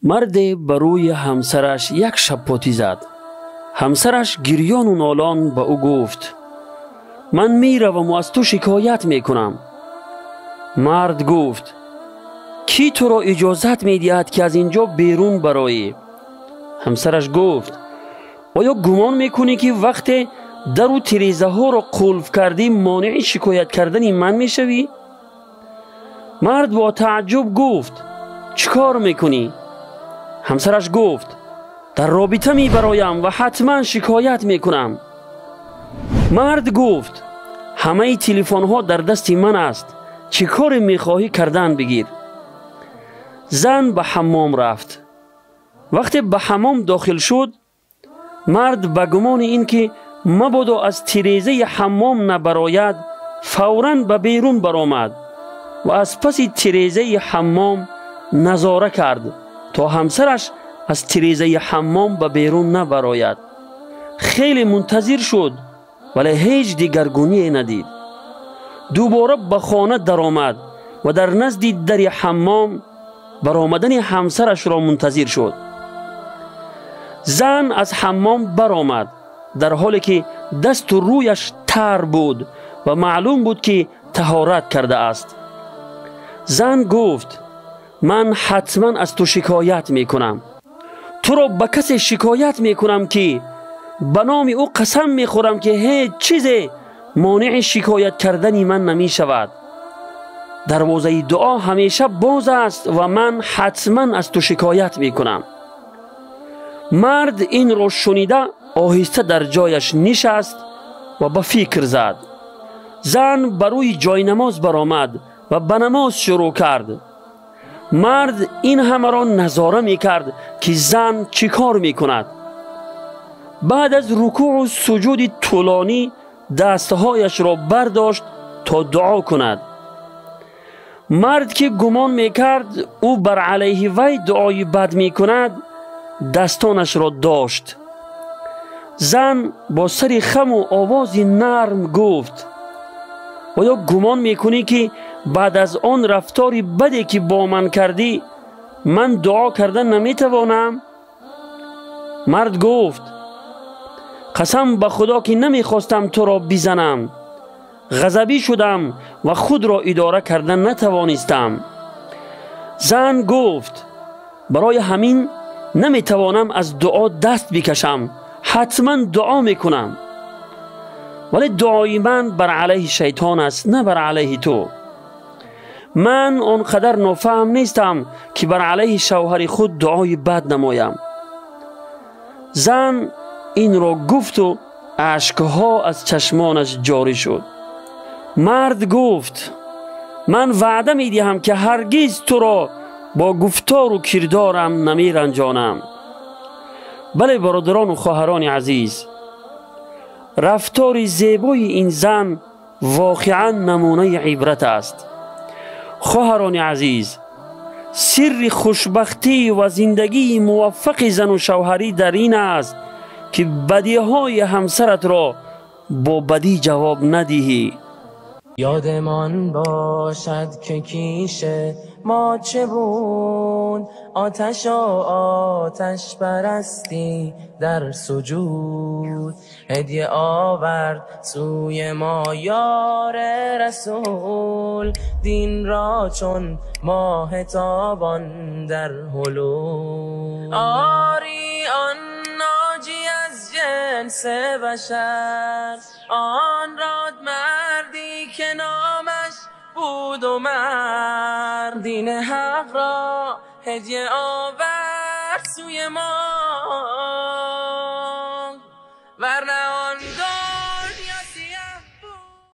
مرد بر روی همسرش یک شپاتی زد. همسرش گریان و نالان به او گفت من می روم و از تو شکایت می کنم. مرد گفت کی تو را اجازت می دهد که از اینجا بیرون برایی؟ همسرش گفت آیا گمان می کنی که وقت در و تیریزه ها را قلف کردی مانع شکایت کردن من می شوی؟ مرد با تعجب گفت چیکار می کنی؟ همسرش گفت در رابطه می برایم و حتما شکایت می کنم. مرد گفت همه تلفن ها در دست من است، چی کار می خواهی کردن بگیر. زن به حمام رفت. وقتی به حمام داخل شد مرد به گمان این که مبادا از تیریزه حمام نبراید فوراً به بیرون برآمد و از پس تیریزه حمام نظاره کرد تا همسرش از تیریزه حمام به بیرون نبراید. خیلی منتظر شد ولی هیچ دیگرگونی ندید. دوباره به خانه درآمد و در نزد در حمام برآمدن همسرش را منتظر شد. زن از حمام برآمد در حالی که دست و رویش تر بود و معلوم بود که طهارت کرده است. زن گفت من حتما از تو شکایت می کنم. تو را به کسی شکایت می کنم که به نام او قسم می خورم که هیچ چیزی مانع شکایت کردن من نمی شود. دروازه دعا همیشه باز است و من حتما از تو شکایت می کنم. مرد این را شنیده آهسته در جایش نشست و به فکر زد. زن بروی جای نماز برآمد و به نماز شروع کرد. مرد این همه را نظاره می کرد که زن چی کار می کند. بعد از رکوع و سجود طولانی دستهایش را برداشت تا دعا کند. مرد که گمان می کرد او بر علیه وی دعای بد می کند دستانش را داشت. زن با سر خم و آوازی نرم گفت آیا گمان میکنی که بعد از آن رفتاری بدی که با من کردی من دعا کردن نمیتوانم؟ مرد گفت قسم به خدا که نمیخواستم تو را بزنم. غضبی شدم و خود را اداره کردن نتوانستم. زن گفت برای همین نمیتوانم از دعا دست بکشم. حتما دعا میکنم ولی دعای من بر علیه شیطان است نه بر علیه تو. من آنقدر نافهم نیستم که بر علیه شوهر خود دعای بد نمایم. زن این را گفت و اشکها از چشمانش جاری شد. مرد گفت من وعده می دهم که هرگز تو را با گفتار و کردارم نمی رنجانم. بله برادران و خواهران عزیز، رفتار زیبای این زن واقعا نمونه عبرت است. خواهران عزیز، سر خوشبختی و زندگی موفق زن و شوهری در این است که بدیهای همسرت را با بدی جواب ندهی. یادمان باشد که کیش ما چه بود، آتش و آتش پرستی در سجود. هدیه آورد سوی ما یار رسول، دین را چون ماه تابان در هلول. آری آن ناجی از جنس بشر، آن راد مردی که نامش بود و مرد، دین حق را هدیه آورد سوی ما، ورنه